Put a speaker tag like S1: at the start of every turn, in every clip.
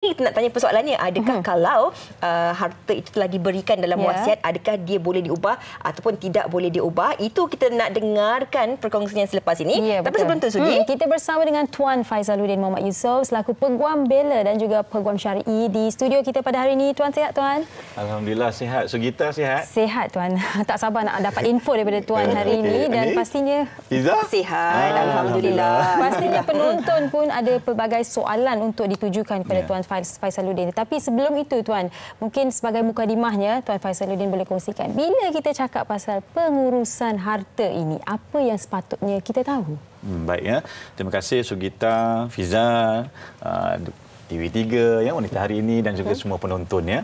S1: kita nak tanya persoalannya, adakah kalau harta itu telah diberikan dalam wasiat, adakah dia boleh diubah ataupun tidak boleh diubah? Itu kita nak dengarkan perkongsian selepas ini.
S2: Ya,
S1: tapi sebelum tu, Sugi,
S2: kita bersama dengan Tuan Faizaluddin Muhammad Yusof selaku Peguam Bela dan juga Peguam Syar'i di studio kita pada hari ini. Tuan sihat, Tuan?
S3: Alhamdulillah sihat. Sugita sihat?
S2: Sihat, Tuan. Tak sabar nak dapat info daripada Tuan hari ini dan pastinya
S3: Iza?
S1: Sihat. Alhamdulillah.
S2: Pastinya penonton pun ada pelbagai soalan untuk ditujukan kepada Tuan Faizaluddin. Tapi sebelum itu, Tuan, mungkin sebagai mukadimahnya, Tuan Faizaluddin boleh kongsikan, bila kita cakap pasal pengurusan harta ini, apa yang sepatutnya kita tahu?
S3: Baik ya. Terima kasih Sugita, Fiza, TV3 yang wanita hari ini dan juga semua penonton ya.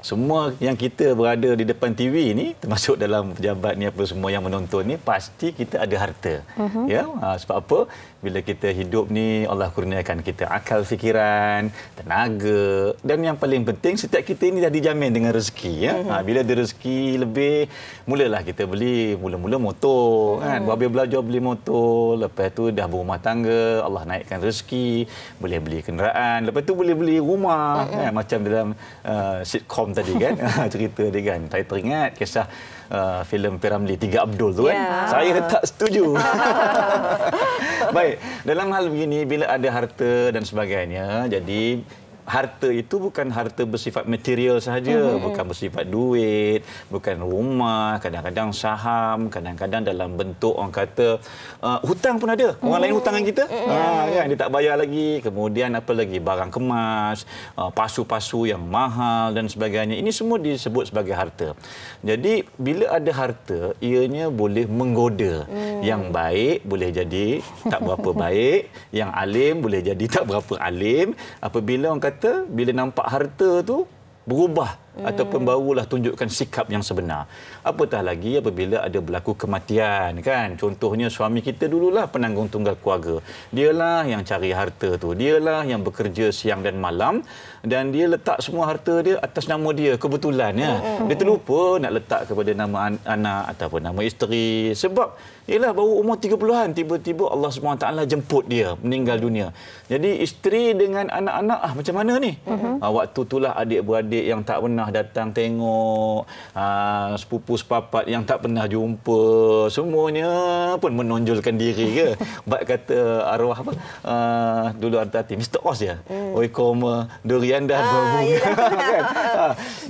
S3: Semua yang kita berada di depan TV ini, termasuk dalam pejabat ni apa semua yang menonton ni, pasti kita ada harta. Ya, sebab apa? Bila kita hidup ni, Allah kurniakan kita akal fikiran, tenaga, dan yang paling penting setiap kita ini dah dijamin dengan rezeki ya. Bila ada rezeki lebih, mulalah kita beli mula-mula motor kan. Habis belajar beli motor, lepas tu dah berumah tangga, Allah naikkan rezeki, boleh beli kenderaan, lepas tu boleh beli rumah kan, macam dalam sitcom tadi kan. Cerita dia kan. Saya teringat kisah filem P.Ramlee 3 Abdul tu kan. Saya tak setuju. Baik, dalam hal begini bila ada harta dan sebagainya, jadi harta itu bukan harta bersifat material sahaja, bukan bersifat duit, bukan rumah, kadang-kadang saham, kadang-kadang dalam bentuk orang kata hutang pun ada. Orang lain hutang dengan kita, kan, dia tak bayar lagi. Kemudian apa lagi, barang kemas, pasu-pasu yang mahal dan sebagainya. Ini semua disebut sebagai harta. Jadi bila ada harta, ianya boleh menggoda. Yang baik boleh jadi tak berapa baik, yang alim boleh jadi tak berapa alim. Apabila orang kata bila nampak harta tu berubah ataupun barulah tunjukkan sikap yang sebenar. Apatah lagi apabila ada berlaku kematian kan. Contohnya suami kita dululah penanggung tunggal keluarga. Dialah yang cari harta tu. Dialah yang bekerja siang dan malam dan dia letak semua harta dia atas nama dia kebetulan ya. Dia terlupa nak letak kepada nama anak ataupun nama isteri sebab ialah baru umur 30-an tiba-tiba Allah SWT jemput dia meninggal dunia. Jadi isteri dengan anak-anak macam mana ni? Waktu itulah adik-beradik yang tak pernah datang tengok, sepupu sepapat yang tak pernah jumpa, semuanya pun menonjolkan diri ke. Bak kata arwah apa? Dulu arti Mr. Oz ya. Oi koma durian dah berbunga kan.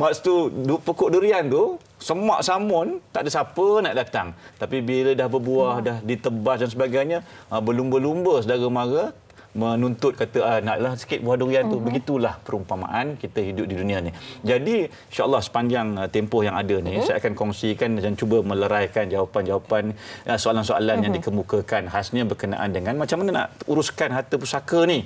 S3: Maksud tu pokok durian tu semak samun, tak ada siapa nak datang. Tapi bila dah berbuah, dah ditebas dan sebagainya, berlumba-lumba saudara mara menuntut kata naklah sikit buah durian tu. Begitulah perumpamaan kita hidup di dunia ni. Jadi insya-Allah sepanjang tempoh yang ada ni saya akan kongsikan dan cuba meleraikan jawapan-jawapan soalan-soalan yang dikemukakan khasnya berkenaan dengan macam mana nak uruskan harta pusaka ni.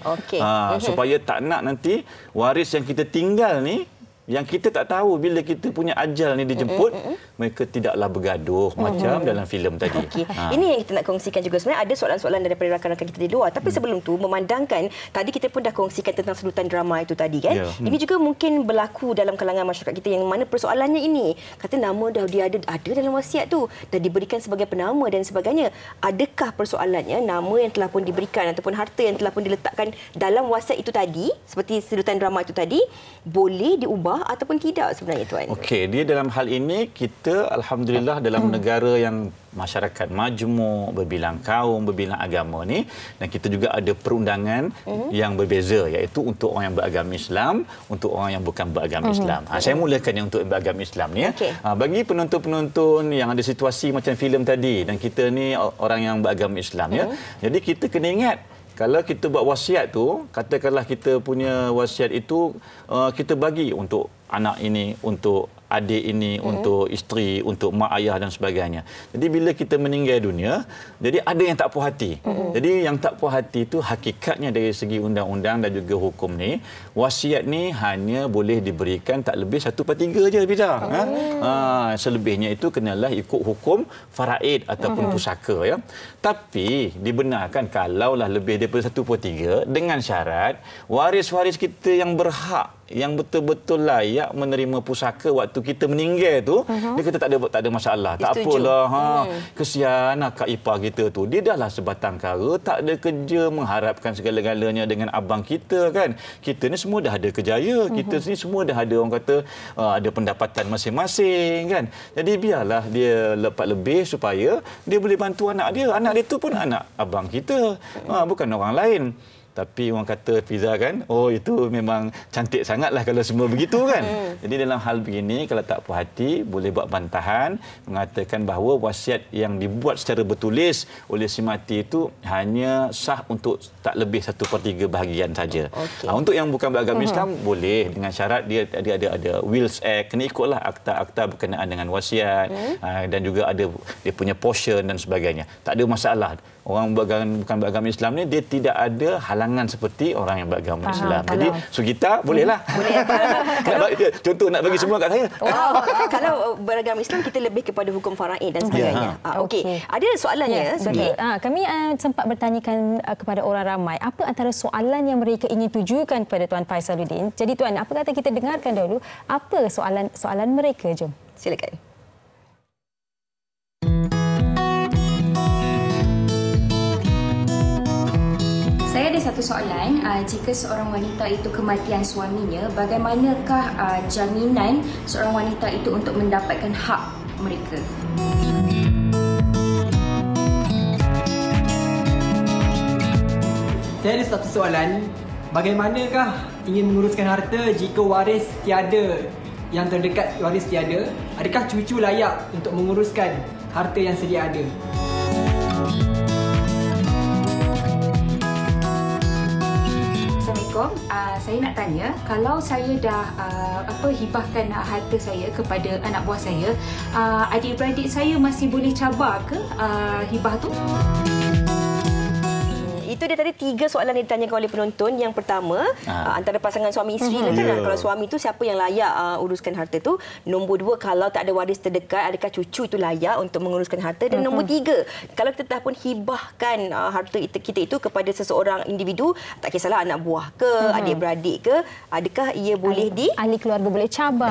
S3: Supaya tak nak nanti waris yang kita tinggal ni yang kita tak tahu bila kita punya ajal ni dijemput, mereka tidaklah bergaduh macam dalam filem tadi.
S1: Ini yang kita nak kongsikan juga. Sebenarnya ada soalan-soalan daripada rakan-rakan kita di luar. Tapi sebelum tu, memandangkan tadi kita pun dah kongsikan tentang sedutan drama itu tadi kan. Ini juga mungkin berlaku dalam kalangan masyarakat kita yang mana persoalannya ini. Kata nama dah dia ada dalam wasiat tu, dah diberikan sebagai penama dan sebagainya. Adakah persoalannya nama yang telah pun diberikan ataupun harta yang telah pun diletakkan dalam wasiat itu tadi, seperti sedutan drama itu tadi, boleh diubah ataupun tidak sebenarnya, Tuan?
S3: Okey, dia dalam hal ini kita alhamdulillah dalam negara yang masyarakat majmuk, berbilang kaum, berbilang agama ni, dan kita juga ada perundangan yang berbeza, iaitu untuk orang yang beragama Islam, untuk orang yang bukan beragama Islam. Saya mulakan yang untuk beragama Islam ni. Bagi penonton-penonton yang ada situasi macam filem tadi dan kita ni orang yang beragama Islam ya. Jadi kita kena ingat, kalau kita buat wasiat tu, katakanlah kita punya wasiat itu kita bagi untuk anak ini, untuk adik ini, untuk isteri, untuk mak ayah dan sebagainya. Jadi bila kita meninggal dunia, jadi ada yang tak puas hati. Jadi yang tak puas hati itu hakikatnya dari segi undang-undang dan juga hukum ni, wasiat ni hanya boleh diberikan tak lebih 1/3 je Biza. Selebihnya itu kenalah ikut hukum faraid ataupun pusaka ya. Tapi dibenarkan kalaulah lebih daripada 1/3 dengan syarat waris-waris kita yang berhak, yang betul-betul layak menerima pusaka waktu kita meninggal tu, dia kata tak ada masalah. Tak apalah. Kesian kak ipar kita tu. Dia dah lah sebatang kara, tak ada kerja, mengharapkan segala-galanya dengan abang kita kan. Kita ni semua dah ada kerjaya. Kita ni semua dah ada, orang kata, ada pendapatan masing-masing kan. Jadi biarlah dia lepas lebih supaya dia boleh bantu anak dia. Anak dia tu pun anak abang kita. Bukan orang lain. Tapi orang kata Fiza kan, itu memang cantik sangatlah kalau semua begitu kan. Jadi dalam hal begini, kalau tak puas hati, boleh buat bantahan mengatakan bahawa wasiat yang dibuat secara bertulis oleh si mati itu hanya sah untuk tak lebih 1/3 bahagian saja. Untuk yang bukan beragama Islam, boleh dengan syarat dia ada Wills Act, kena ikutlah akta-akta berkenaan dengan wasiat, dan juga ada dia punya portion dan sebagainya. Tak ada masalah. Orang bukan beragama Islam ni, dia tidak ada halangan seperti orang yang beragama Islam. Jadi Sugita bolehlah. Boleh. Contoh nak bagi semua kat saya.
S1: Kalau beragama Islam kita lebih kepada hukum faraid dan sebagainya. Okey. Ada soalannya.
S2: Kami sempat bertanyakan kepada orang ramai apa antara soalan yang mereka ingin tujukan kepada Tuan Faisaluddin. Jadi Tuan, apa kata kita dengarkan dahulu apa soalan mereka. Jom.
S1: Silakan.
S4: Saya ada satu soalan, jika seorang wanita itu kematian suaminya, bagaimanakah jaminan seorang wanita itu untuk mendapatkan hak mereka?
S5: Saya ada satu soalan, bagaimanakah ingin menguruskan harta jika waris tiada, yang terdekat waris tiada? Adakah cucu layak untuk menguruskan harta yang sedia ada?
S4: Saya nak tanya, kalau saya dah hibahkan harta saya kepada anak buah saya, adik-beradik saya masih boleh cabar ke hibah tu?
S1: Itu dia tadi 3 soalan yang ditanyakan oleh penonton. Yang pertama, antara pasangan suami isteri lah kan. Kalau suami tu siapa yang layak uruskan harta tu. Nombor 2, kalau tak ada waris terdekat, adakah cucu itu layak untuk menguruskan harta. Dan nombor 3, kalau kita dah pun hibahkan harta kita itu kepada seseorang individu, tak kisahlah anak buah ke, adik-beradik ke, adakah ia boleh
S2: ahli keluarga boleh cabar.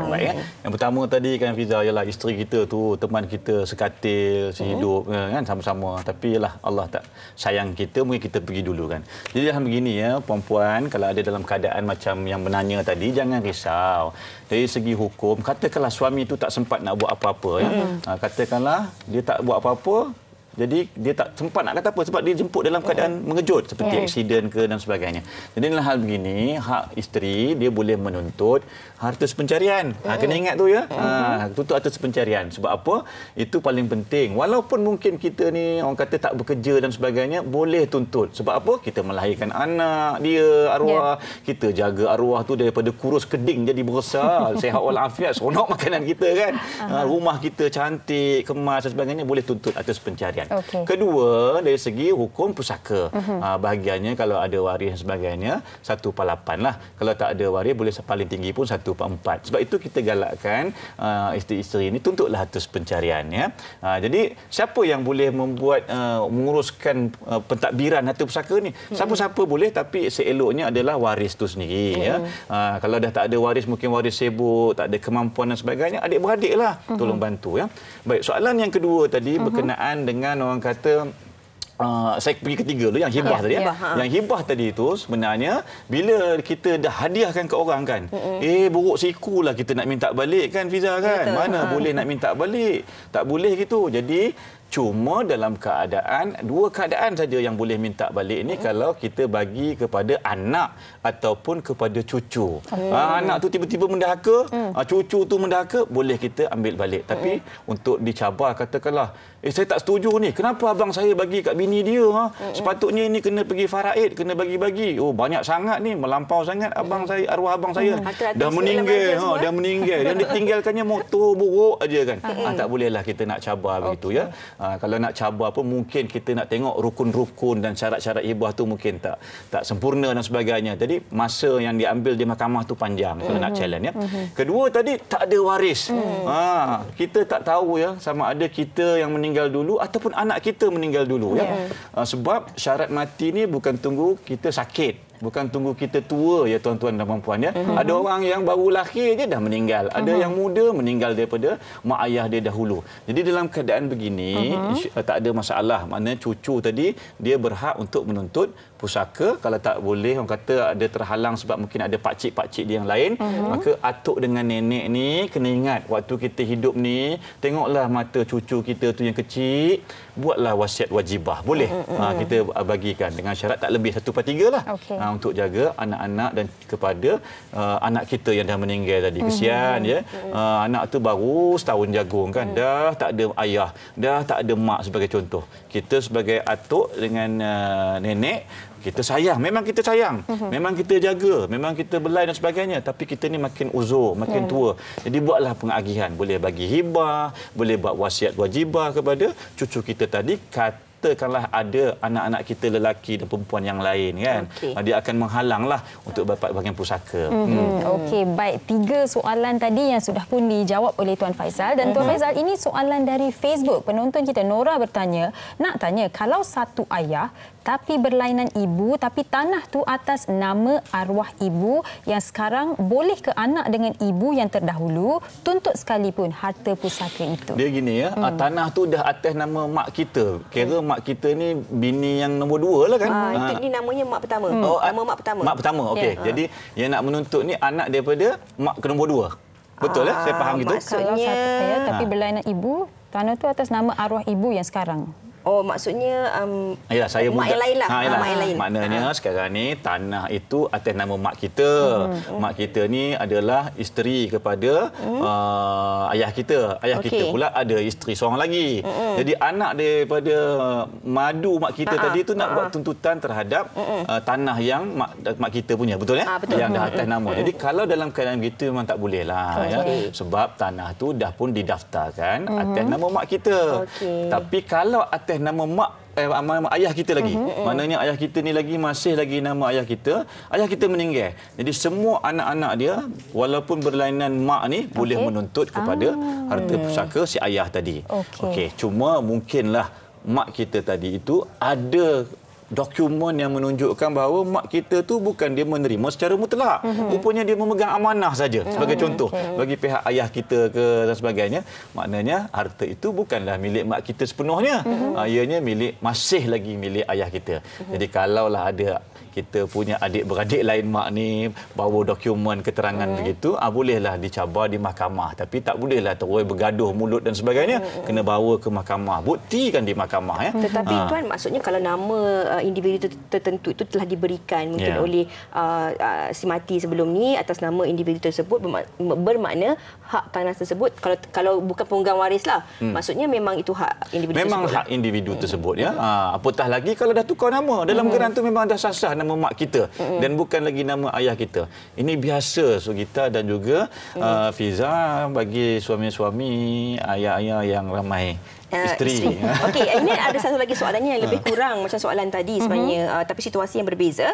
S3: Baik, yang pertama tadi kan Fiza, ialah isteri kita tu teman kita sekatil, sehidup kan, sama-sama. Tapi ialah Allah tak sayang kita, mungkin kita pergi dulu kan. Jadi dalam begini puan-puan, kalau ada dalam keadaan macam yang menanya tadi, jangan risau. Dari segi hukum, katakanlah suami itu tak sempat nak buat apa-apa katakanlah dia tak buat apa-apa, jadi dia tak sempat nak kata apa sebab dia jemput dalam keadaan mengejut seperti aksiden ke dan sebagainya. Jadi dalam hal begini, hak isteri dia boleh menuntut harta sepencarian. Kena ingat tu tuntut harta sepencarian. Sebab apa? Itu paling penting. Walaupun mungkin kita ni orang kata tak bekerja dan sebagainya, boleh tuntut. Sebab apa? Kita melahirkan anak dia, arwah. Kita jaga arwah tu daripada kurus keding jadi besar. Sihat walafiat, seronok makanan kita kan. Rumah kita cantik, kemas dan sebagainya, boleh tuntut harta sepencarian. Kedua, dari segi hukum pusaka. Bahagiannya kalau ada waris dan sebagainya, 1/8 lah. Kalau tak ada waris, boleh paling tinggi pun 1/4. Sebab itu kita galakkan isteri-isteri ini tuntutlah harta pencarian. Jadi siapa yang boleh membuat menguruskan pentadbiran harta pusaka ni? Siapa-siapa boleh, tapi seeloknya adalah waris tu sendiri. Kalau dah tak ada waris, mungkin waris sibuk, tak ada kemampuan dan sebagainya, adik-beradik lah tolong bantu. Baik, soalan yang kedua tadi berkenaan dengan orang kata saya pergi ketiga dulu yang hibah tadi. Yang hibah tadi itu sebenarnya bila kita dah hadiahkan ke orang kan, buruk siku lah kita nak minta balik kan Fiza kan. Mana boleh nak minta balik? Tak boleh gitu. Jadi cuma dalam keadaan, 2 keadaan saja yang boleh minta balik ini kalau kita bagi kepada anak ataupun kepada cucu. Anak tu tiba-tiba mendahaka, cucu tu mendahaka, boleh kita ambil balik. Tapi untuk dicabar, katakanlah, saya tak setuju ni. Kenapa abang saya bagi kat bini dia? Sepatutnya ini kena pergi faraid, kena bagi-bagi. Oh, banyak sangat ni, melampau sangat abang saya, arwah abang saya. Dah meninggal, dah meninggal. Dan ditinggalkannya motor buruk aja kan. Tak bolehlah kita nak cabar begitu ya. Kalau nak cabar pun mungkin kita nak tengok rukun-rukun dan syarat-syarat hibah tu mungkin tak sempurna dan sebagainya. Jadi masa yang diambil di mahkamah tu panjang kalau nak challenge ya. Kedua tadi tak ada waris. Kita tak tahu ya sama ada kita yang meninggal dulu ataupun anak kita meninggal dulu ya. Sebab syarat mati ni bukan tunggu kita sakit. Bukan tunggu kita tua ya tuan-tuan dan puan-puan ya. Ada orang yang baru lahir je dah meninggal. Ada yang muda meninggal daripada mak ayah dia dahulu. Jadi dalam keadaan begini tak ada masalah. Maknanya cucu tadi dia berhak untuk menuntut pusaka. Kalau tak boleh, orang kata ada terhalang sebab mungkin ada pakcik-pakcik dia yang lain, maka atuk dengan nenek ni kena ingat waktu kita hidup ni, tengoklah mata cucu kita tu yang kecil, buatlah wasiat wajibah. Boleh kita bagikan dengan syarat tak lebih 1/3 lah. Untuk jaga anak-anak dan kepada anak kita yang dah meninggal tadi. Kesian ya. Anak tu baru setahun jagung kan, dah tak ada ayah, dah tak ada mak sebagai contoh. Kita sebagai atuk dengan nenek, kita sayang, memang kita sayang, memang kita jaga, memang kita belai dan sebagainya, tapi kita ni makin uzur, makin tua. Jadi buatlah pengagihan, boleh bagi hibah, boleh buat wasiat wajibah kepada cucu kita tadi. Katakanlah ada anak-anak kita lelaki dan perempuan yang lain kan, dia akan menghalanglah untuk dapat bahagian pusaka.
S2: Okey, baik, 3 soalan tadi yang sudah pun dijawab oleh Tuan Faizal. Dan Tuan Faizal, ini soalan dari Facebook. Penonton kita Nora bertanya, nak tanya, kalau satu ayah tapi berlainan ibu, tapi tanah tu atas nama arwah ibu yang sekarang, boleh ke anak dengan ibu yang terdahulu tuntut sekalipun harta pusaka itu?
S3: Dia gini ya, tanah tu dah atas nama mak kita. Kira mak kita ni bini yang nombor 2 lah kan.
S1: Ini namanya mak pertama. Nama mak pertama.
S3: Mak pertama, okey. Jadi yang nak menuntut ni anak daripada mak ke nombor 2. Betul ya? Saya faham gitu.
S2: Maksudnya, kalau satu ayah tapi berlainan ibu, tanah tu atas nama arwah ibu yang sekarang.
S1: Oh, maksudnya
S3: ya, saya
S1: mak yang lain lah.
S3: Mak yang lain. Maknanya sekarang ni tanah itu atas nama mak kita. Mak kita ni adalah isteri kepada ayah kita. Ayah kita pula ada isteri seorang lagi. Jadi anak daripada madu mak kita tadi tu nak buat tuntutan terhadap tanah yang mak kita punya. Betul ya?
S1: Betul.
S3: Yang dah atas nama. Jadi kalau dalam keadaan begitu memang tak boleh lah. Ya. Sebab tanah tu dah pun didaftarkan atas nama mak kita. Tapi kalau atas nama ayah kita lagi. Maknanya ayah kita ni masih lagi nama ayah kita meninggal. Jadi semua anak-anak dia walaupun berlainan mak ni boleh menuntut kepada harta pusaka si ayah tadi. Okey, cuma mungkinlah mak kita tadi itu ada dokumen yang menunjukkan bahawa mak kita tu bukan dia menerima secara mutlak. Rupanya dia memegang amanah saja sebagai contoh bagi pihak ayah kita ke dan sebagainya. Maknanya harta itu bukanlah milik mak kita sepenuhnya. Ianya masih lagi milik ayah kita. Jadi kalaulah ada kita punya adik-beradik lain mak ni bawa dokumen keterangan begitu, bolehlah dicabar di mahkamah. Tapi tak bolehlah terus bergaduh mulut dan sebagainya. Kena bawa ke mahkamah. Buktikan di mahkamah.
S1: Tetapi Tuan, maksudnya kalau nama individu tertentu itu telah diberikan mungkin oleh si mati sebelum ni atas nama individu tersebut, bermakna hak tanah tersebut, kalau bukan pemegang waris lah, maksudnya memang itu hak individu
S3: memang
S1: tersebut.
S3: Hak individu tersebut ya. Apatah lagi kalau dah tukar nama. Dalam geran tu memang dah sasah nama mak kita dan bukan lagi nama ayah kita. Ini biasa Sugita dan juga Fiza bagi suami-suami, ayah-ayah yang ramai isteri.
S1: Okey, ini ada satu lagi soalannya yang lebih kurang macam soalan tadi sebenarnya, tapi situasi yang berbeza.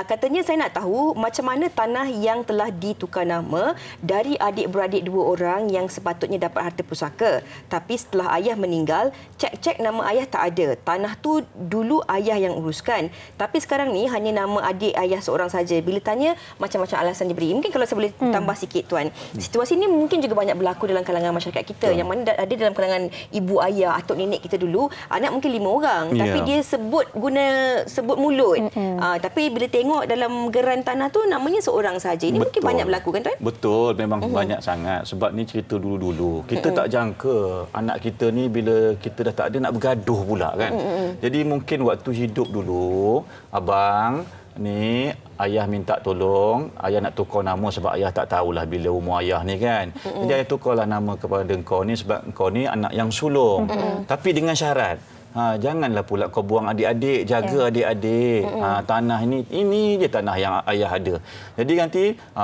S1: Katanya saya nak tahu macam mana tanah yang telah ditukar nama dari adik-beradik 2 orang yang sepatutnya dapat harta pusaka, tapi setelah ayah meninggal, cek-cek nama ayah tak ada. Tanah tu dulu ayah yang uruskan, tapi sekarang ni hanya nama adik ayah seorang saja. Bila tanya, macam-macam alasan diberi. Mungkin kalau saya boleh tambah sikit Tuan. Situasi ini mungkin juga banyak berlaku dalam kalangan masyarakat kita, yang mana ada dalam kalangan ibu ayah atau nenek kita dulu, anak mungkin 5 orang, tapi dia sebut mulut. Tapi bila tengok dalam geran tanah tu namanya seorang saja. Ini mungkin banyak berlaku kan Tuan?
S3: Betul, memang banyak sangat. Sebab ni cerita dulu-dulu. Kita tak jangka anak kita ni bila kita dah tak ada nak bergaduh pula kan. Jadi mungkin waktu hidup dulu, abang ni ayah minta tolong, ayah nak tukar nama sebab ayah tak tahulah bila umur ayah ni kan. Jadi ayah tukarlah nama kepada engkau ni sebab engkau ni anak yang sulung. Tapi dengan syarat, janganlah pula kau buang adik-adik, jaga adik-adik. Tanah ini je tanah yang ayah ada. Jadi nanti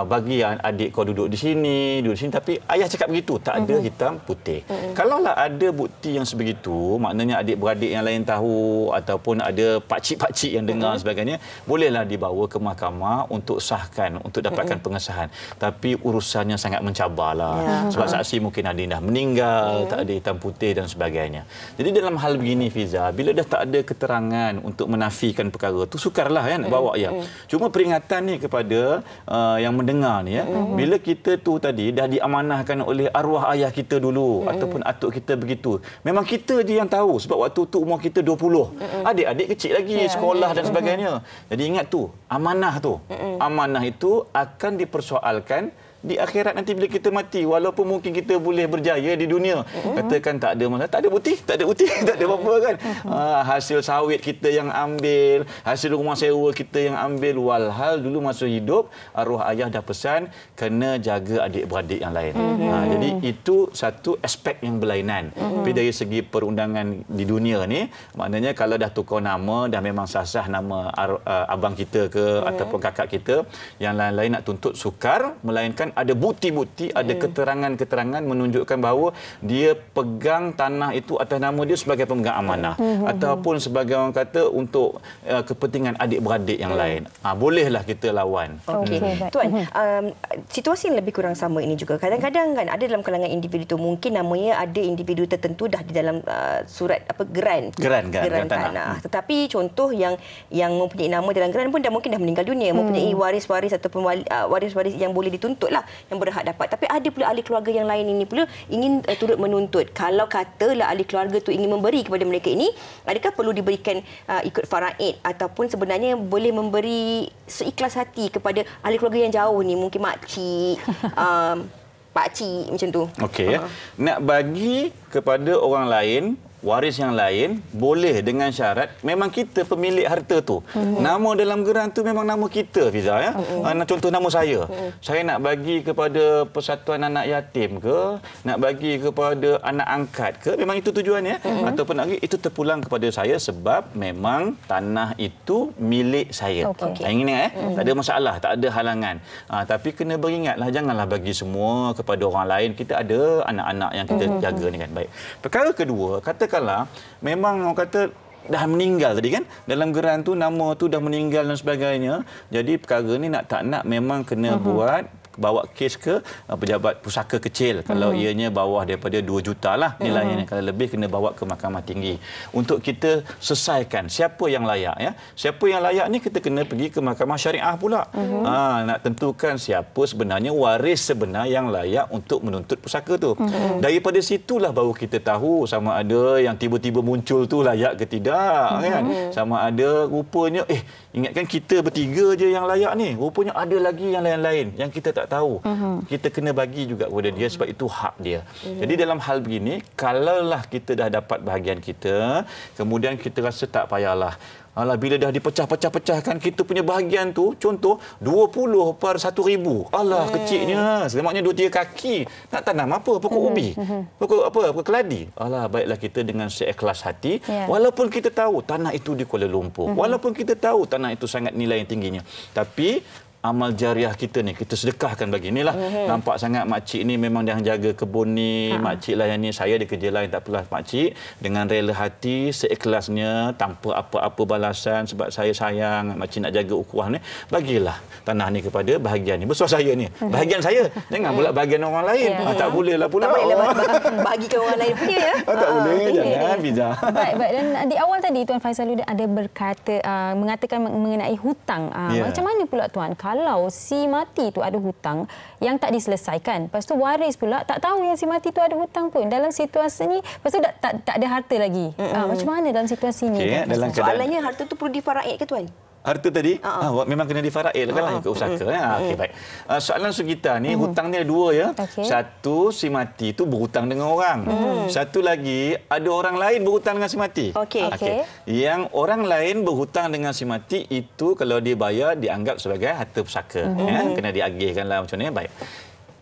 S3: bagi adik kau duduk di sini, tapi ayah cakap begitu, tak ada hitam putih. Kalaulah ada bukti yang sebegitu, maknanya adik-beradik yang lain tahu ataupun ada pakcik-pakcik yang dengar sebagainya, bolehlah dibawa ke mahkamah untuk sahkan, untuk dapatkan pengesahan. Tapi urusannya sangat mencabarlah. Sebab saksi mungkin ada yang dah meninggal, tak ada hitam putih dan sebagainya. Jadi dalam hal begini Fiza, bila dah tak ada keterangan untuk menafikan perkara tu, sukarlah nak bawa ya. Cuma peringatan ni kepada yang mendengar ni ya, bila kita tu tadi dah diamanahkan oleh arwah ayah kita dulu ataupun atuk kita begitu. Memang kita je yang tahu sebab waktu tu umur kita 20. Adik-adik kecil lagi, sekolah dan sebagainya. Jadi ingat tu, amanah tu. Amanah itu akan dipersoalkan di akhirat nanti bila kita mati, walaupun mungkin kita boleh berjaya di dunia, katakan tak ada masalah, tak ada bukti, tak ada apa-apa kan. Hasil sawit kita yang ambil, hasil rumah sewa kita yang ambil, walhal dulu masa hidup arwah ayah dah pesan kena jaga adik-beradik yang lain. Jadi itu satu aspek yang berlainan. Tapi dari segi perundangan di dunia ni, maknanya kalau dah tukar nama, dah memang sah-sah nama abang kita ke ataupun kakak kita, yang lain-lain nak tuntut sukar, melainkan ada bukti-bukti, ada keterangan-keterangan menunjukkan bahawa dia pegang tanah itu atas nama dia sebagai pemegang amanah ataupun sebagai orang kata untuk kepentingan adik-beradik yang lain. Bolehlah kita lawan.
S1: Okey. Tuan, situasi yang lebih kurang sama ini juga. Kadang-kadang kan ada dalam kalangan individu tu mungkin namanya ada individu tertentu dah di dalam surat geran tanah. Tetapi contoh yang mempunyai nama dalam geran pun mungkin dah meninggal dunia, mempunyai waris-waris ataupun waris-waris yang boleh dituntut yang berhak dapat. Tapi ada pula ahli keluarga yang lain ini pula ingin turut menuntut. Kalau katalah ahli keluarga tu ingin memberi kepada mereka ini, adakah perlu diberikan ikut faraid ataupun sebenarnya boleh memberi seikhlas hati kepada ahli keluarga yang jauh ni, mungkin makcik, pakcik macam tu.
S3: Okey. Nak bagi kepada orang lain, waris yang lain, boleh dengan syarat memang kita pemilik harta tu. Nama dalam geran tu memang nama kita, Fiza ya. Contoh nama saya. Saya nak bagi kepada persatuan anak yatim ke, nak bagi kepada anak angkat ke, memang itu tujuannya. Ataupun lagi itu terpulang kepada saya sebab memang tanah itu milik saya. Ini tak ada masalah, tak ada halangan. Tapi kena beringatlah, janganlah bagi semua kepada orang lain. Kita ada anak-anak yang kita jaga ni kan. Baik. Perkara kedua, katakanlah memang orang kata dah meninggal tadi kan, dalam geran tu nama tu dah meninggal dan sebagainya. Jadi perkara ni nak tak nak memang kena bawa kes ke pejabat pusaka kecil. Kalau ianya bawah daripada 2 juta lah nilainya. Kalau lebih kena bawa ke mahkamah tinggi untuk kita selesaikan siapa yang layak ya. Siapa yang layak ni kita kena pergi ke mahkamah syariah pula. Nak tentukan siapa sebenarnya waris sebenar yang layak untuk menuntut pusaka tu. Daripada situlah baru kita tahu sama ada yang tiba-tiba muncul tu layak ke tidak kan. Sama ada rupanya ingatkan kita bertiga je yang layak ni, rupanya ada lagi yang lain-lain yang kita tak tahu. Kita kena bagi juga kepada dia sebab itu hak dia. Jadi dalam hal begini, kalaulah kita dah dapat bahagian kita, kemudian kita rasa tak payahlah. Bila dah dipecah-pecah-pecahkan kita punya bahagian tu, contoh 20/1000. Kecilnya. Semaknya 2-3 kaki. Nak tanam apa? Pokok ubi. Pokok keladi. Baiklah kita dengan seikhlas hati. Walaupun kita tahu tanah itu di Kuala Lumpur. Walaupun kita tahu tanah itu sangat nilai yang tingginya. Tapi amal jariah kita ni kita sedekahkan bagi inilah. Nampak sangat makcik ni memang dia jaga kebun ni, makcik lah yang ni, saya ada kerja lain, tak apalah makcik, dengan rela hati seikhlasnya tanpa apa-apa balasan sebab saya sayang makcik nak jaga ukhuwah ni, bagilah tanah ni kepada bahagian ni, besar saya ni, bahagian saya, jangan pula bahagian orang lain. Tak boleh lah pula.
S1: Tak boleh bagikan orang lain punya ya.
S3: Tak boleh, jangan Fiza.
S2: Baik, dan di awal tadi Tuan Faizaluddin ada berkata mengatakan mengenai hutang. Macam mana pula Tuan kalau si mati tu ada hutang yang tak diselesaikan, lepas tu waris pula tak tahu yang si mati tu ada hutang pun dalam situasi ni, lepas tu tak ada harta lagi. Macam mana dalam situasi ni?
S1: Soalannya harta tu perlu difaraid ke Tuan?
S3: Harta tadi memang kena difaraid kan ikut usaha. Okey, baik. Soalan Sugita ni hutangnya 2 ya. Satu, si mati tu berhutang dengan orang. Satu lagi ada orang lain berhutang dengan si mati. Okey. Yang orang lain berhutang dengan si mati itu kalau dia bayar dianggap sebagai harta pusaka. Kena diagihkanlah macam ni. Baik.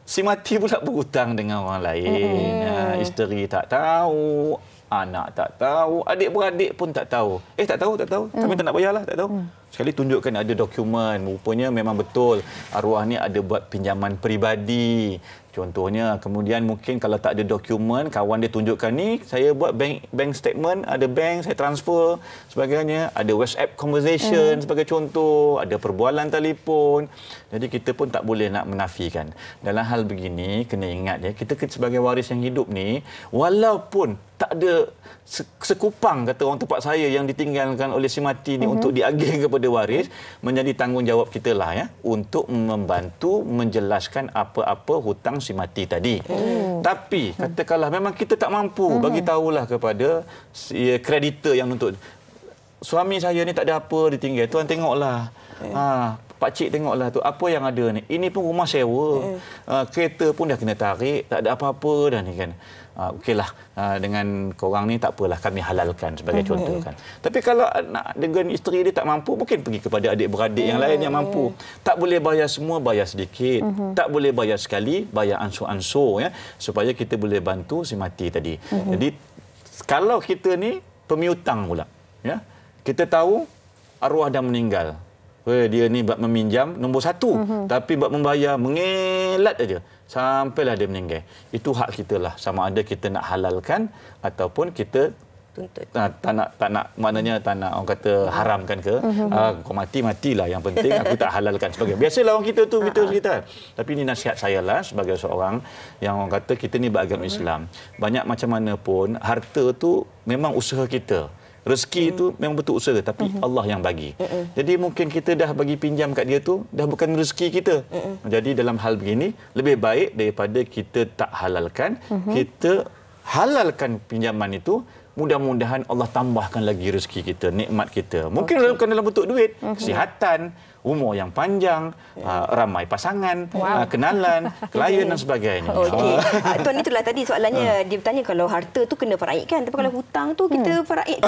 S3: Si mati pula berhutang dengan orang lain. Isteri tak tahu, anak tak tahu, adik-beradik pun tak tahu. Tak tahu. Tapi tak nak bayarlah, tak tahu. sekali tunjukkan ada dokumen, rupanya memang betul arwah ni ada buat pinjaman peribadi. Contohnya, kemudian mungkin kalau tak ada dokumen, kawan dia tunjukkan ni, saya buat bank statement, ada bank, saya transfer, sebagainya. Ada WhatsApp conversation sebagai contoh, ada perbualan telefon. Jadi kita pun tak boleh nak menafikan. Dalam hal begini, kena ingat ya, kita sebagai waris yang hidup ni, walaupun tak ada sekupang kata orang tempat saya yang ditinggalkan oleh si mati ni untuk diagih kepada waris, menjadi tanggungjawab kita lah ya untuk membantu menjelaskan apa-apa hutang si mati tadi. Tapi katakanlah memang kita tak mampu, bagi tahulah kepada kreditor yang nuntut. Suami saya ni tak ada apa ditinggal, tuan tengoklah. Pak cik tengoklah tu apa yang ada ni. Ini pun rumah sewa. Kereta pun dah kena tarik, tak ada apa-apa dah ni kan. Okeylah, dengan korang ni tak apalah, kami halalkan sebagai contoh kan. Tapi kalau nak dengan isteri dia tak mampu, mungkin pergi kepada adik-beradik yang lain yang mampu. Tak boleh bayar semua, bayar sedikit. Tak boleh bayar sekali, bayar ansur-ansur ya, supaya kita boleh bantu si mati tadi. Jadi kalau kita ni pemiutang pula ya, kita tahu arwah dah meninggal. Dia ni buat meminjam nombor 1, tapi buat membayar mengelat aja sampailah dia meninggal. Itu hak kita lah, sama ada kita nak halalkan ataupun kita tuntut. Tak nak maknanya tak nak orang kata haramkan ke. Kau matilah, yang penting aku tak halalkan sebagai. Biasalah orang kita tu gitu kita. Tapi ini nasihat saya lah sebagai seorang yang orang kata kita ni beragama Islam. Banyak macam mana pun harta tu memang usaha kita. Rezeki itu memang betul usaha, tapi Allah yang bagi. Jadi mungkin kita dah bagi pinjam kat dia tu, dah bukan rezeki kita. Jadi dalam hal begini, lebih baik daripada kita tak halalkan, kita halalkan pinjaman itu, mudah-mudahan Allah tambahkan lagi rezeki kita, nikmat kita. Mungkin bukan dalam bentuk duit, kesihatan, umur yang panjang, ramai pasangan, kenalan, klien dan sebagainya.
S1: Okey. Tuan, itulah tadi soalannya. Dia bertanya kalau harta tu kena faraidkan, tapi kalau hutang tu kita faraid.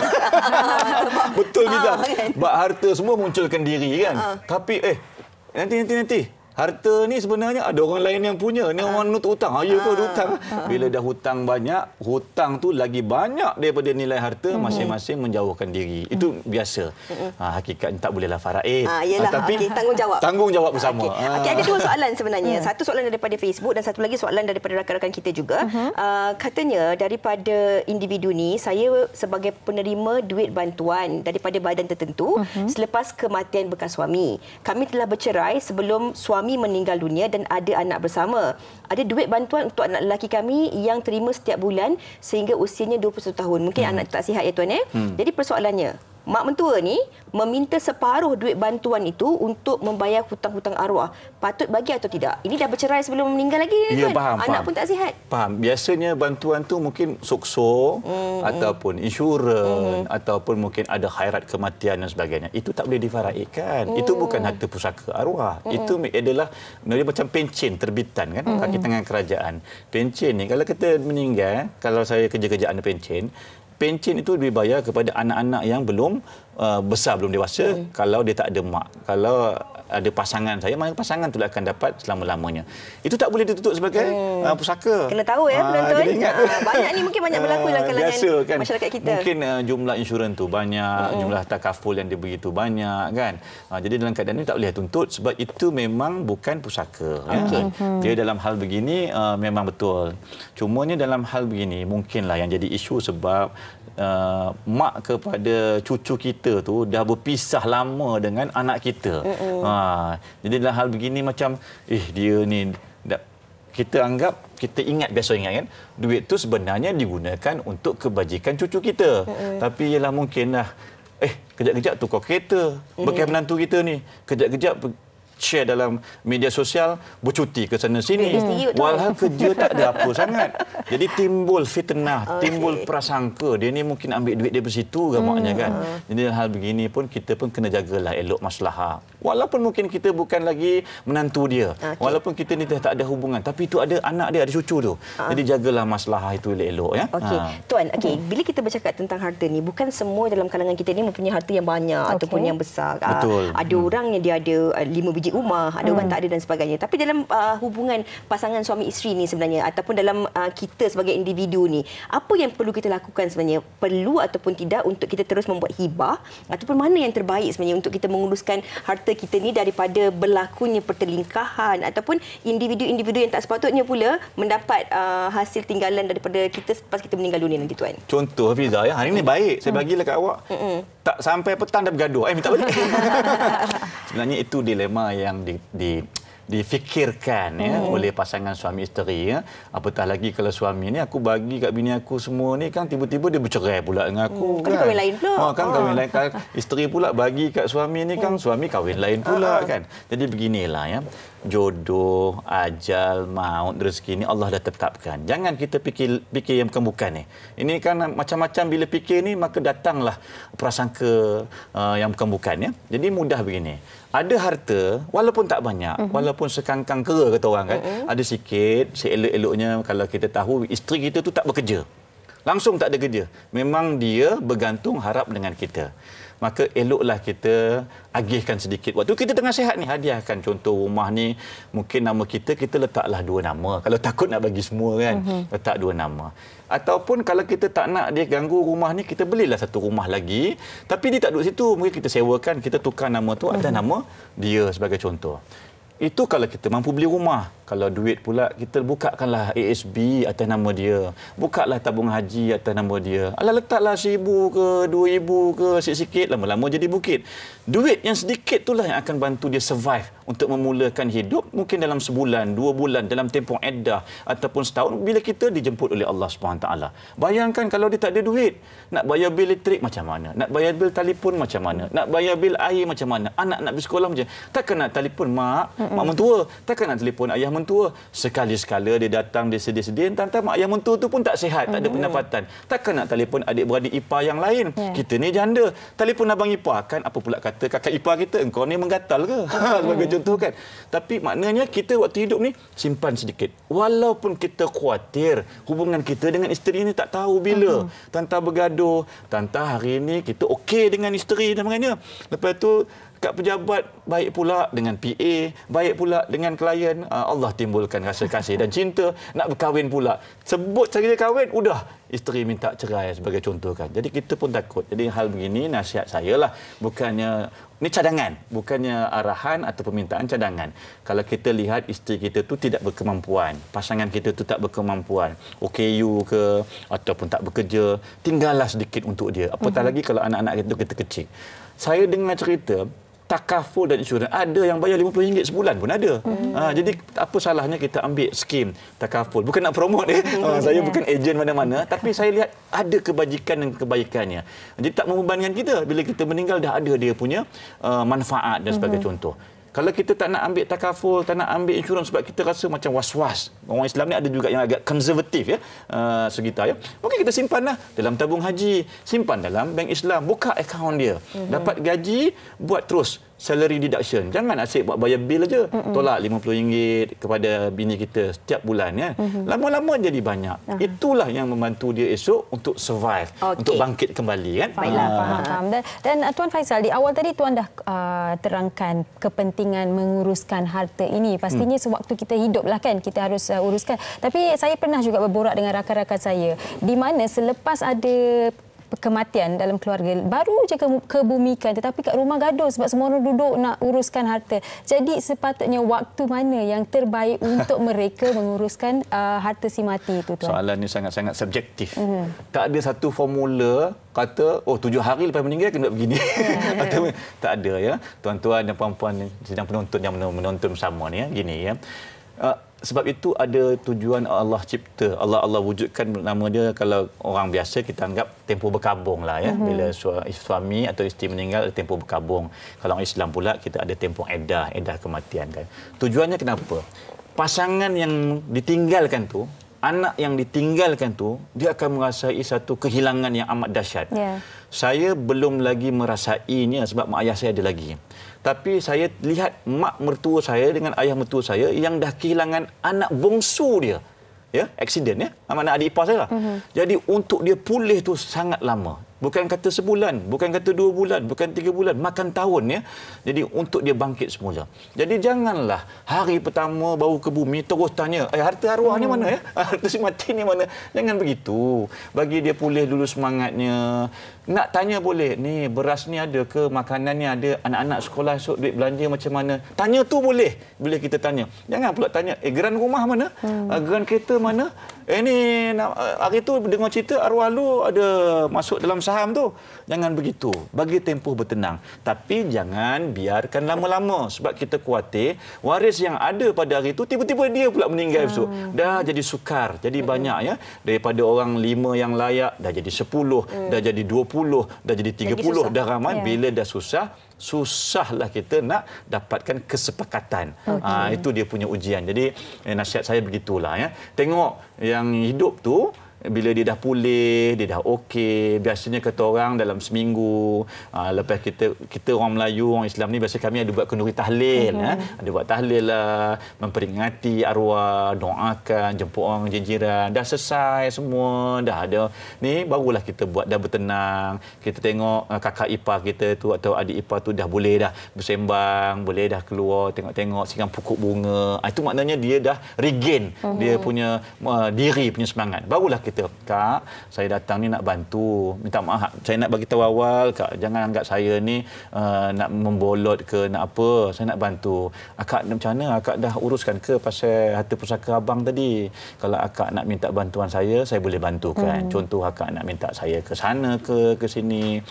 S3: Betul juga. Bab harta semua munculkan diri kan. Tapi nanti. Harta ni sebenarnya ada orang lain yang punya. Ni orang nuntut hutang. Ya ke hutang? Bila dah hutang banyak, hutang tu lagi banyak daripada nilai harta, masing-masing menjauhkan diri. Itu biasa. Hakikatnya tak bolehlah faraid. Tapi tanggungjawab bersama.
S1: Ada 2 soalan sebenarnya. Satu soalan daripada Facebook dan satu lagi soalan daripada rakan-rakan kita juga. Katanya daripada individu ni, saya sebagai penerima duit bantuan daripada badan tertentu selepas kematian bekas suami. Kami telah bercerai sebelum suami meninggal dunia dan ada anak bersama. Ada duit bantuan untuk anak lelaki kami yang terima setiap bulan sehingga usianya 21 tahun. Mungkin anak tak sihat ya tuan ya. Jadi persoalannya, mak mentua ni meminta separuh duit bantuan itu untuk membayar hutang-hutang arwah. Patut bagi atau tidak? Ini dah bercerai sebelum meninggal lagi
S3: ya,
S1: kan? Anak pun tak sihat.
S3: Faham. Biasanya bantuan tu mungkin sukso ataupun insurans ataupun mungkin ada khairat kematian dan sebagainya. Itu tak boleh difaraidkan. Itu bukan harta pusaka arwah. Itu adalah macam pencen terbitan kan kaki tangan kerajaan. Pencen ni kalau kita meninggal, kalau saya kerja-kerjaan pencen itu dibayar kepada anak-anak yang belum besar, belum dewasa, kalau dia tak ada mak. Kalau ada pasangan saya, maka pasangan tu akan dapat selama-lamanya. Itu tak boleh ditutup sebagai pusaka.
S1: Kena tahu ya penonton. Banyak ni mungkin banyak berlaku dalam kalangan
S3: biasa, kan?
S1: masyarakat kita.
S3: Mungkin jumlah insurans tu banyak, jumlah takaful yang diberi tu banyak kan. Jadi dalam keadaan ini tak boleh tuntut sebab itu memang bukan pusaka. Dia dalam hal begini memang betul. Cumanya dalam hal begini mungkinlah yang jadi isu sebab mak kepada cucu kita tu dah berpisah lama dengan anak kita. Jadi dalam hal begini macam dia ni kita ingat kan duit tu sebenarnya digunakan untuk kebajikan cucu kita. Tapi ialah mungkinlah kejap-kejap tukar kereta bekas menantu kita ni, kejap-kejap share dalam media sosial, bercuti ke sana sini. Walhal kerja tak ada apa sangat. Jadi timbul fitnah, timbul prasangka. Dia ni mungkin ambil duit dia bersitu gamaknya kan. Jadi hal begini pun kita pun kena jagalah elok maslahah. Walaupun mungkin kita bukan lagi menantu dia. Walaupun kita ni dah tak ada hubungan. Tapi itu ada anak dia, ada cucu tu. Jadi jagalah maslahah itu elok-elok ya.
S1: Tuan, bila kita bercakap tentang harta ni, bukan semua dalam kalangan kita ni mempunyai harta yang banyak ataupun yang besar.
S3: Betul.
S1: Ada orang yang dia ada 5 biji di rumah, ada orang tak ada dan sebagainya. Tapi dalam hubungan pasangan suami isteri ni sebenarnya, ataupun dalam kita sebagai individu ni, apa yang perlu kita lakukan sebenarnya? Perlu ataupun tidak untuk kita terus membuat hibah, ataupun mana yang terbaik sebenarnya untuk kita menguruskan harta kita ni daripada berlakunya pertelingkahan ataupun individu-individu yang tak sepatutnya pula mendapat hasil tinggalan daripada kita selepas kita meninggal dunia nanti, Tuan.
S3: Contoh Hafiza, ya, hari ni baik, saya bagilah kat awak. Tak sampai petang dah bergaduh. Minta balik. Sebenarnya itu dilema yang difikirkan oleh pasangan suami isteri. Apatah lagi kalau suami ni, aku bagi kat bini aku semua ni kan, tiba-tiba dia bercerai pula dengan aku.
S1: Kan kahwin lain pula.
S3: Kan kahwin lain. Isteri pula bagi kat suami ni kan, suami kahwin lain pula kan. Jadi beginilah ya. Jodoh, ajal, maut, rezeki ni Allah dah tetapkan. Jangan kita fikir yang bukan-bukan ni. Ini kan macam-macam bila fikir ni, maka datanglah prasangka yang bukan-bukan ya. Jadi mudah begini. Ada harta walaupun tak banyak, walaupun sekangkang kera kata orang kan, ada sikit, seelok-eloknya kalau kita tahu isteri kita tu tak bekerja. Langsung tak ada kerja. Memang dia bergantung harap dengan kita. Maka eloklah kita agihkan sedikit. Waktu kita tengah sihat ni, hadiahkan contoh rumah ni, mungkin nama kita letaklah 2 nama. Kalau takut nak bagi semua kan, letak 2 nama. Ataupun kalau kita tak nak dia ganggu rumah ni, kita belilah 1 rumah lagi. Tapi dia tak duduk situ, mungkin kita sewakan, kita tukar nama tu atas nama dia sebagai contoh. Itu kalau kita mampu beli rumah. Kalau duit pula, kita bukakanlah ASB atas nama dia. Bukalah tabung haji atas nama dia. Alah, letaklah 1,000 ke 2,000 ke sikit-sikit, lama-lama jadi bukit. Duit yang sedikit itulah yang akan bantu dia survive untuk memulakan hidup mungkin dalam sebulan, 2 bulan, dalam tempoh iddah ataupun setahun bila kita dijemput oleh Allah SWT. Bayangkan kalau dia tak ada duit, nak bayar bil elektrik macam mana? Nak bayar bil telefon macam mana? Nak bayar bil air macam mana? Anak nak pergi sekolah macam mana? Takkan nak telefon mak mentua. Takkan nak telefon ayah mentua. Sekali-sekala dia datang, dia sedih-sedih. Entah-entah mak ayah mentua tu pun tak sihat, tak ada pendapatan. Takkan nak telefon adik-beradik ipar yang lain. Kita ni janda. Telefon abang ipar. Kan apa pula kata kakak ipar kita, engkau ni menggatal ke? Sebagai contoh kan. Tapi maknanya kita waktu hidup ni simpan sedikit. Walaupun kita khawatir hubungan kita dengan isteri ni tak tahu bila. Tantah bergaduh. Tantah hari ni kita okey dengan isteri dan sebagainya. Lepas tu kat pejabat, baik pula dengan PA, baik pula dengan klien. Allah timbulkan rasa kasih dan cinta, nak berkahwin pula. Sebut saja kahwin, udah isteri minta cerai sebagai contoh kan. Jadi kita pun takut. Jadi hal begini nasihat saya lah. Bukannya, ini cadangan. Bukannya arahan atau permintaan, cadangan. Kalau kita lihat isteri kita tu tidak berkemampuan, pasangan kita tu tak berkemampuan, OKU ke, ataupun tak bekerja, tinggallah sedikit untuk dia. Apatah lagi kalau anak-anak kita kecil. Saya dengar cerita, takaful dan insurans ada yang bayar RM50 sebulan pun ada. Jadi apa salahnya kita ambil skim takaful? Bukan nak promote saya bukan ejen mana-mana, tapi saya lihat ada kebajikan dan kebaikannya. Jadi tak membebankan kita bila kita meninggal, dah ada dia punya manfaat dan sebagai contoh. Kalau kita tak nak ambil takaful, tak nak ambil insurans sebab kita rasa macam was-was. Orang Islam ni ada juga yang agak konservatif ya, segitar ya. Mungkin kita simpanlah dalam tabung haji, simpan dalam bank Islam, buka akaun dia. Dapat gaji, buat terus salary deduction. Jangan asyik buat bayar bil aja. Tolak RM50 kepada bini kita setiap bulan ya. Lama-lama jadi banyak. Itulah yang membantu dia esok untuk survive, untuk bangkit kembali kan.
S2: Baiklah, faham. Dan Tuan Faisal, di awal tadi Tuan dah terangkan kepentingan menguruskan harta ini. Pastinya sewaktu kita hidup lah kan, kita harus uruskan. Tapi saya pernah juga berborak dengan rakan-rakan saya, di mana selepas ada kematian dalam keluarga, baru je kebumikan, tetapi kat rumah gaduh sebab semua orang duduk nak uruskan harta. Jadi sepatutnya waktu mana yang terbaik untuk mereka menguruskan harta si mati itu, Tuan?
S3: Soalan ni sangat-sangat subjektif. Tak ada satu formula kata 7 hari lepas meninggal kena begini. Tak ada ya. Tuan-tuan dan puan-puan sedang penonton yang menonton bersama ni ya, gini ya. Sebab itu ada tujuan Allah cipta. Allah wujudkan nama dia. Kalau orang biasa kita anggap tempoh berkabung lah ya. Bila suami atau isteri meninggal ada tempoh berkabung. Kalau orang Islam pula kita ada tempoh iddah kematian kan. Tujuannya kenapa? Pasangan yang ditinggalkan tu, anak yang ditinggalkan tu, dia akan merasai satu kehilangan yang amat dahsyat. Saya belum lagi merasainya sebab mak ayah saya ada lagi. Tapi saya lihat mak mertua saya dengan ayah mertua saya yang dah kehilangan anak bongsu dia. Ya, aksiden ya. Anak adik ipar saya lah. Jadi untuk dia pulih tu sangat lama. Bukan kata sebulan, bukan kata 2 bulan, bukan 3 bulan, makan tahun ya. Jadi untuk dia bangkit semula. Jadi janganlah hari pertama baru ke bumi terus tanya, harta arwah ni mana ya? Harta si mati ni mana? Jangan begitu. Bagi dia pulih dulu semangatnya. Nak tanya boleh, ni beras ni ada ke, makanan ni ada, anak-anak sekolah esok duit belanja macam mana? Tanya tu boleh. Boleh kita tanya. Jangan pula tanya, geran rumah mana? Geran kereta mana? Ni hari tu dengar cerita arwah lu ada masuk dalam saham tu. Jangan begitu. Bagi tempoh bertenang. Tapi jangan biarkan lama-lama. Sebab kita khawatir waris yang ada pada hari tu tiba-tiba dia pula meninggal esok. Dah jadi sukar. Jadi banyak ya. Daripada orang 5 yang layak dah jadi 10, dah jadi 20, dah jadi 30, dah ramai. Bila dah susahlah kita nak dapatkan kesepakatan. Itu dia punya ujian. Jadi nasihat saya begitulah ya. Tengok yang hidup tu bila dia dah pulih, dia dah okey, biasanya kata orang dalam seminggu, lepas kita orang Melayu, orang Islam ni biasa kami ada buat kenduri tahlil, ada buat tahlil lah, memperingati arwah, doakan, jemput orang jiran, dah selesai semua, dah ada ni barulah kita buat, dah bertenang, kita tengok kakak ipar kita tu atau adik ipar tu dah boleh dah bersembang, boleh dah keluar tengok-tengok siram pokok bunga. Itu maknanya dia dah regain dia punya diri punya semangat. Barulah kita, Kak, saya datang ni nak bantu. Minta maaf, saya nak bagi tahu awal, Kak, jangan anggap saya ni nak membolot ke nak apa. Saya nak bantu. Akak macam mana? Akak dah uruskan ke pasal harta pusaka abang tadi? Kalau akak nak minta bantuan saya boleh bantukan. Contoh akak nak minta saya ke sana ke sini,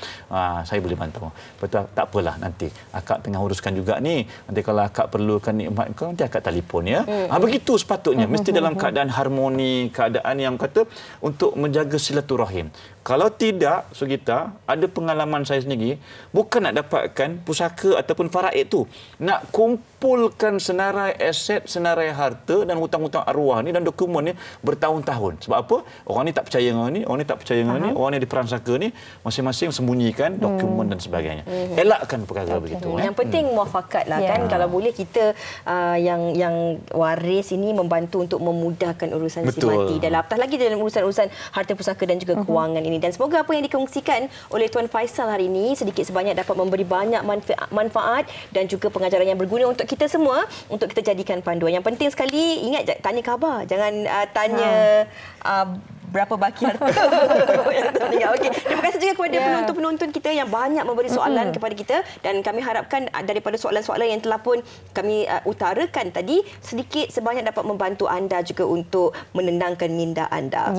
S3: saya boleh bantu. Betul, tak apalah, nanti akak tengah uruskan juga ni. Nanti kalau akak perlukan nikmat kau, nanti akak telefon ya. Begitu sepatutnya. Mesti dalam keadaan harmoni, keadaan yang kata untuk menjaga silaturahim. Kalau tidak, Sugita, ada pengalaman saya sendiri, bukan nak dapatkan pusaka ataupun faraid tu, nak kumpulkan senarai aset, senarai harta dan hutang-hutang arwah ni dan dokumen ni bertahun-tahun. Sebab apa? Orang ni tak percaya dengan ni, orang ni tak percaya dengan ni, orang ni diperansaka ni, masing-masing sembunyikan dokumen dan sebagainya. Elakkan perkara begitu.
S1: Yang penting muafakat lah kan. Kalau boleh kita yang waris ini membantu untuk memudahkan urusan si mati. Dan apatah lagi dalam urusan harta pusaka dan juga kewangan ini. Dan semoga apa yang dikongsikan oleh Tuan Faisal hari ini sedikit sebanyak dapat memberi banyak manfaat dan juga pengajaran yang berguna untuk kita semua, untuk kita jadikan panduan. Yang penting sekali, ingat tanya khabar. Jangan tanya berapa baki harta. Okey. Terima kasih juga kepada penonton-penonton kita yang banyak memberi soalan kepada kita, dan kami harapkan daripada soalan-soalan yang telah pun kami utarakan tadi sedikit sebanyak dapat membantu anda juga untuk menenangkan minda anda.